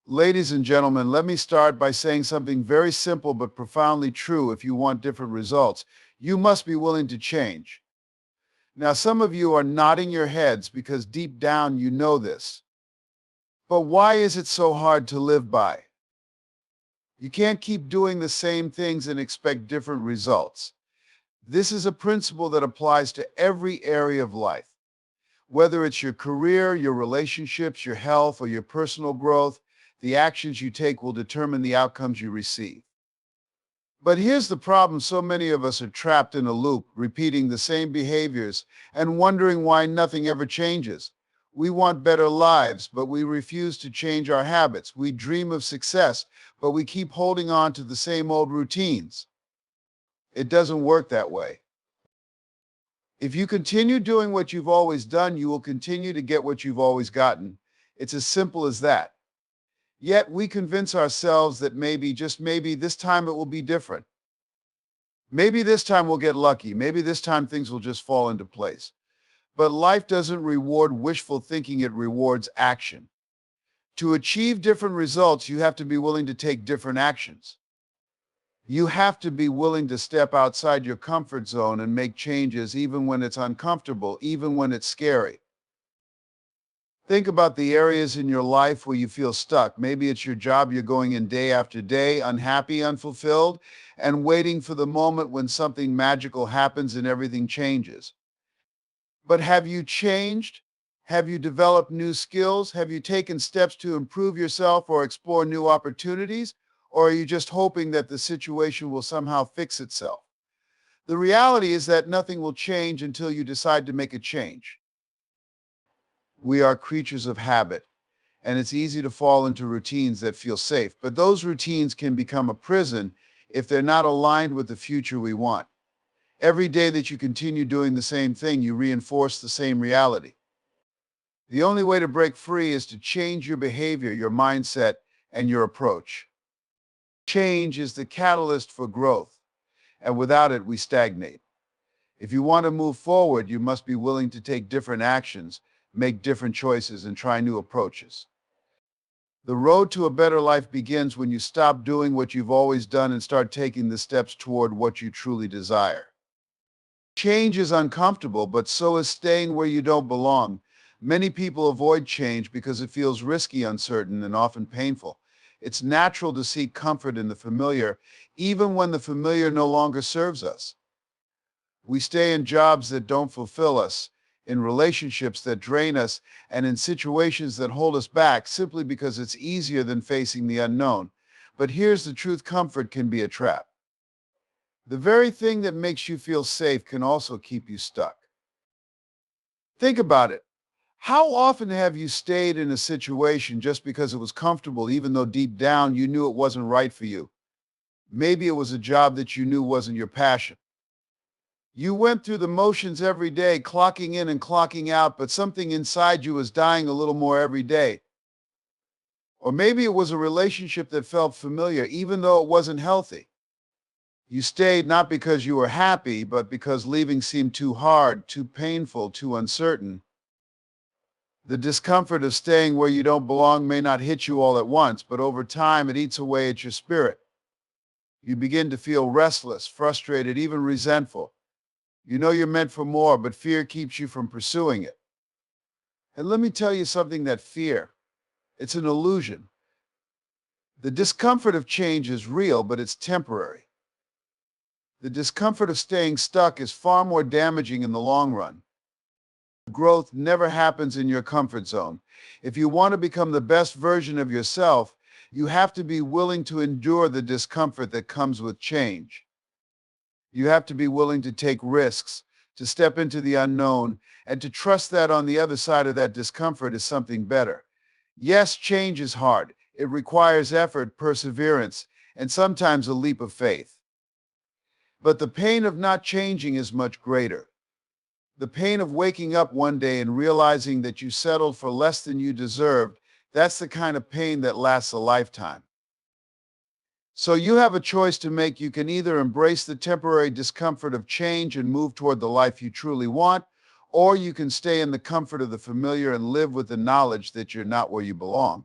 Ladies and gentlemen, let me start by saying something very simple but profoundly true. If you want different results, you must be willing to change. Now, some of you are nodding your heads because deep down you know this. But why is it so hard to live by? You can't keep doing the same things and expect different results. This is a principle that applies to every area of life. Whether it's your career, your relationships, your health, or your personal growth, the actions you take will determine the outcomes you receive. But here's the problem: so many of us are trapped in a loop, repeating the same behaviors and wondering why nothing ever changes. We want better lives, but we refuse to change our habits. We dream of success, but we keep holding on to the same old routines. It doesn't work that way. If you continue doing what you've always done, you will continue to get what you've always gotten. It's as simple as that. Yet we convince ourselves that maybe, just maybe, this time it will be different. Maybe this time we'll get lucky. Maybe this time things will just fall into place. But life doesn't reward wishful thinking, it rewards action. To achieve different results, you have to be willing to take different actions. You have to be willing to step outside your comfort zone and make changes even when it's uncomfortable, even when it's scary. Think about the areas in your life where you feel stuck. Maybe it's your job you're going in day after day, unhappy, unfulfilled, and waiting for the moment when something magical happens and everything changes. But have you changed? Have you developed new skills? Have you taken steps to improve yourself or explore new opportunities? Or are you just hoping that the situation will somehow fix itself? The reality is that nothing will change until you decide to make a change. We are creatures of habit, and it's easy to fall into routines that feel safe, but those routines can become a prison if they're not aligned with the future we want. Every day that you continue doing the same thing, you reinforce the same reality. The only way to break free is to change your behavior, your mindset, and your approach. Change is the catalyst for growth, and without it, we stagnate. If you want to move forward, you must be willing to take different actions, make different choices, and try new approaches. The road to a better life begins when you stop doing what you've always done and start taking the steps toward what you truly desire. Change is uncomfortable, but so is staying where you don't belong. Many people avoid change because it feels risky, uncertain, and often painful. It's natural to seek comfort in the familiar, even when the familiar no longer serves us. We stay in jobs that don't fulfill us, in relationships that drain us, and in situations that hold us back simply because it's easier than facing the unknown. But here's the truth: comfort can be a trap. The very thing that makes you feel safe can also keep you stuck. Think about it. How often have you stayed in a situation just because it was comfortable, even though deep down you knew it wasn't right for you? Maybe it was a job that you knew wasn't your passion. You went through the motions every day, clocking in and clocking out, but something inside you was dying a little more every day. Or maybe it was a relationship that felt familiar, even though it wasn't healthy. You stayed not because you were happy, but because leaving seemed too hard, too painful, too uncertain. The discomfort of staying where you don't belong may not hit you all at once, but over time it eats away at your spirit. You begin to feel restless, frustrated, even resentful. You know you're meant for more, but fear keeps you from pursuing it. And let me tell you something: that fear, it's an illusion. The discomfort of change is real, but it's temporary. The discomfort of staying stuck is far more damaging in the long run. Growth never happens in your comfort zone. If you want to become the best version of yourself, you have to be willing to endure the discomfort that comes with change. You have to be willing to take risks, to step into the unknown, and to trust that on the other side of that discomfort is something better. Yes, change is hard. It requires effort, perseverance, and sometimes a leap of faith. But the pain of not changing is much greater. The pain of waking up one day and realizing that you settled for less than you deserved, that's the kind of pain that lasts a lifetime. So you have a choice to make. You can either embrace the temporary discomfort of change and move toward the life you truly want, or you can stay in the comfort of the familiar and live with the knowledge that you're not where you belong.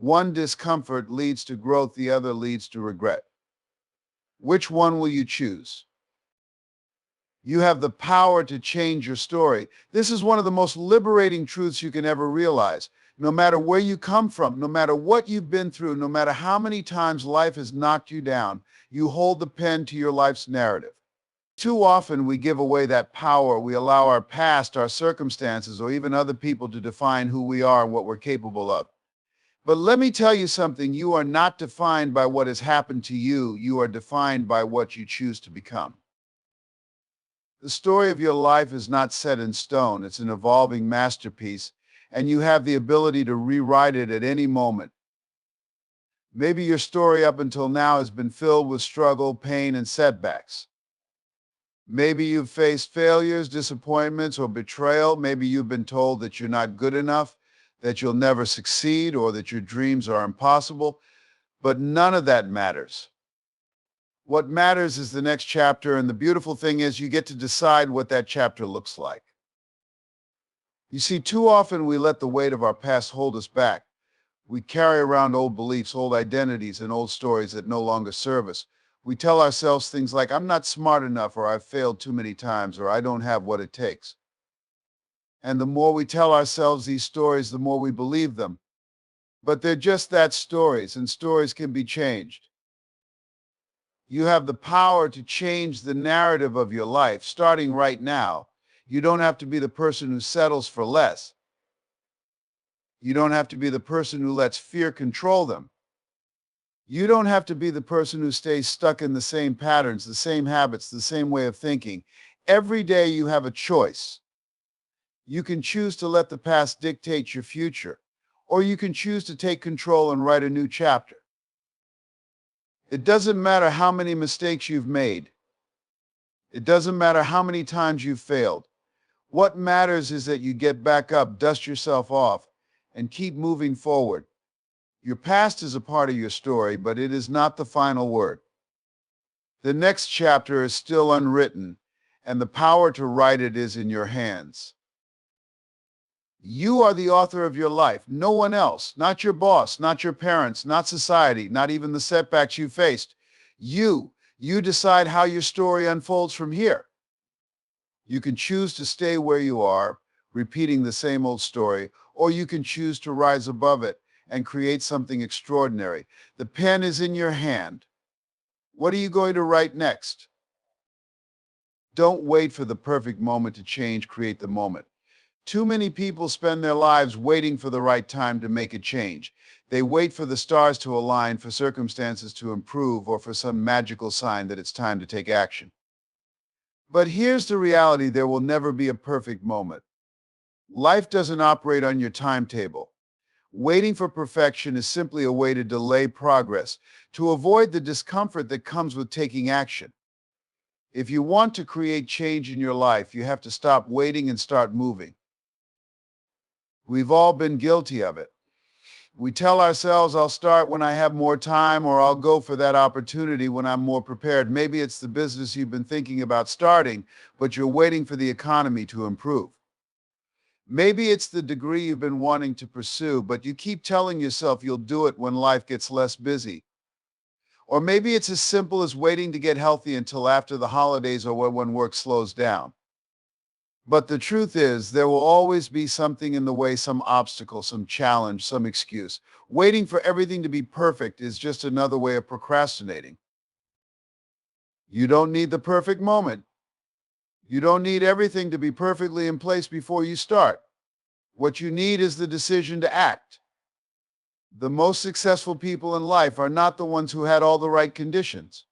One discomfort leads to growth, the other leads to regret. Which one will you choose? You have the power to change your story. This is one of the most liberating truths you can ever realize. No matter where you come from, no matter what you've been through, no matter how many times life has knocked you down, you hold the pen to your life's narrative. Too often we give away that power. We allow our past, our circumstances, or even other people to define who we are and what we're capable of. But let me tell you something, you are not defined by what has happened to you. You are defined by what you choose to become. The story of your life is not set in stone. It's an evolving masterpiece, and you have the ability to rewrite it at any moment. Maybe your story up until now has been filled with struggle, pain, and setbacks. Maybe you've faced failures, disappointments, or betrayal. Maybe you've been told that you're not good enough, that you'll never succeed, or that your dreams are impossible. But none of that matters. What matters is the next chapter, and the beautiful thing is you get to decide what that chapter looks like. You see, too often we let the weight of our past hold us back. We carry around old beliefs, old identities, and old stories that no longer serve us. We tell ourselves things like, I'm not smart enough, or I've failed too many times, or I don't have what it takes. And the more we tell ourselves these stories, the more we believe them. But they're just that, stories, and stories can be changed. You have the power to change the narrative of your life starting right now. You don't have to be the person who settles for less. You don't have to be the person who lets fear control them. You don't have to be the person who stays stuck in the same patterns, the same habits, the same way of thinking. Every day you have a choice. You can choose to let the past dictate your future, or you can choose to take control and write a new chapter. It doesn't matter how many mistakes you've made. It doesn't matter how many times you've failed. What matters is that you get back up, dust yourself off, and keep moving forward. Your past is a part of your story, but it is not the final word. The next chapter is still unwritten, and the power to write it is in your hands. You are the author of your life, no one else, not your boss, not your parents, not society, not even the setbacks you faced. You decide how your story unfolds from here. You can choose to stay where you are, repeating the same old story, or you can choose to rise above it and create something extraordinary. The pen is in your hand. What are you going to write next? Don't wait for the perfect moment to change, create the moment. Too many people spend their lives waiting for the right time to make a change. They wait for the stars to align, for circumstances to improve, or for some magical sign that it's time to take action. But here's the reality: there will never be a perfect moment. Life doesn't operate on your timetable. Waiting for perfection is simply a way to delay progress, to avoid the discomfort that comes with taking action. If you want to create change in your life, you have to stop waiting and start moving. We've all been guilty of it. We tell ourselves, I'll start when I have more time, or I'll go for that opportunity when I'm more prepared. Maybe it's the business you've been thinking about starting, but you're waiting for the economy to improve. Maybe it's the degree you've been wanting to pursue, but you keep telling yourself you'll do it when life gets less busy. Or maybe it's as simple as waiting to get healthy until after the holidays or when work slows down. But the truth is, there will always be something in the way, some obstacle, some challenge, some excuse. Waiting for everything to be perfect is just another way of procrastinating. You don't need the perfect moment. You don't need everything to be perfectly in place before you start. What you need is the decision to act. The most successful people in life are not the ones who had all the right conditions.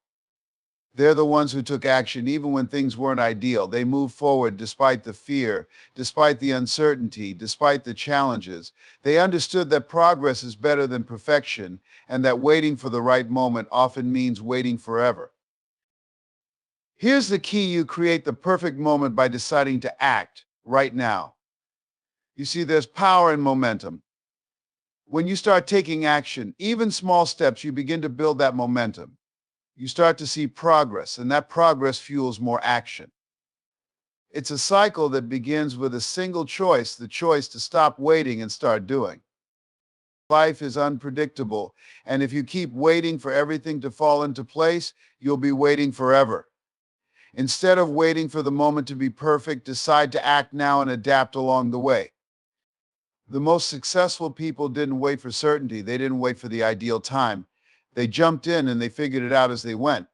They're the ones who took action even when things weren't ideal. They moved forward despite the fear, despite the uncertainty, despite the challenges. They understood that progress is better than perfection, and that waiting for the right moment often means waiting forever. Here's the key: you create the perfect moment by deciding to act right now. You see, there's power in momentum. When you start taking action, even small steps, you begin to build that momentum. You start to see progress, and that progress fuels more action. It's a cycle that begins with a single choice, the choice to stop waiting and start doing. Life is unpredictable, and if you keep waiting for everything to fall into place, you'll be waiting forever. Instead of waiting for the moment to be perfect, decide to act now and adapt along the way. The most successful people didn't wait for certainty. They didn't wait for the ideal time. They jumped in and they figured it out as they went.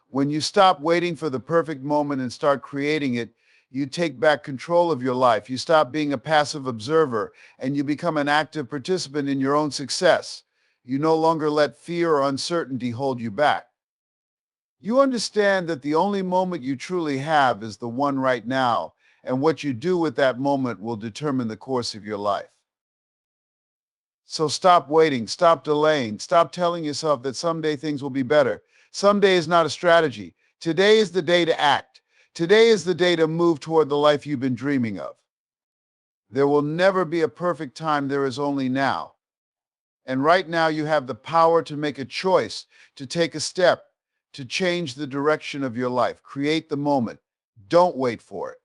When you stop waiting for the perfect moment and start creating it, you take back control of your life. You stop being a passive observer and you become an active participant in your own success. You no longer let fear or uncertainty hold you back. You understand that the only moment you truly have is the one right now, and what you do with that moment will determine the course of your life. So stop waiting, stop delaying, stop telling yourself that someday things will be better. Someday is not a strategy. Today is the day to act. Today is the day to move toward the life you've been dreaming of. There will never be a perfect time, there is only now. And right now you have the power to make a choice, to take a step, to change the direction of your life. Create the moment. Don't wait for it.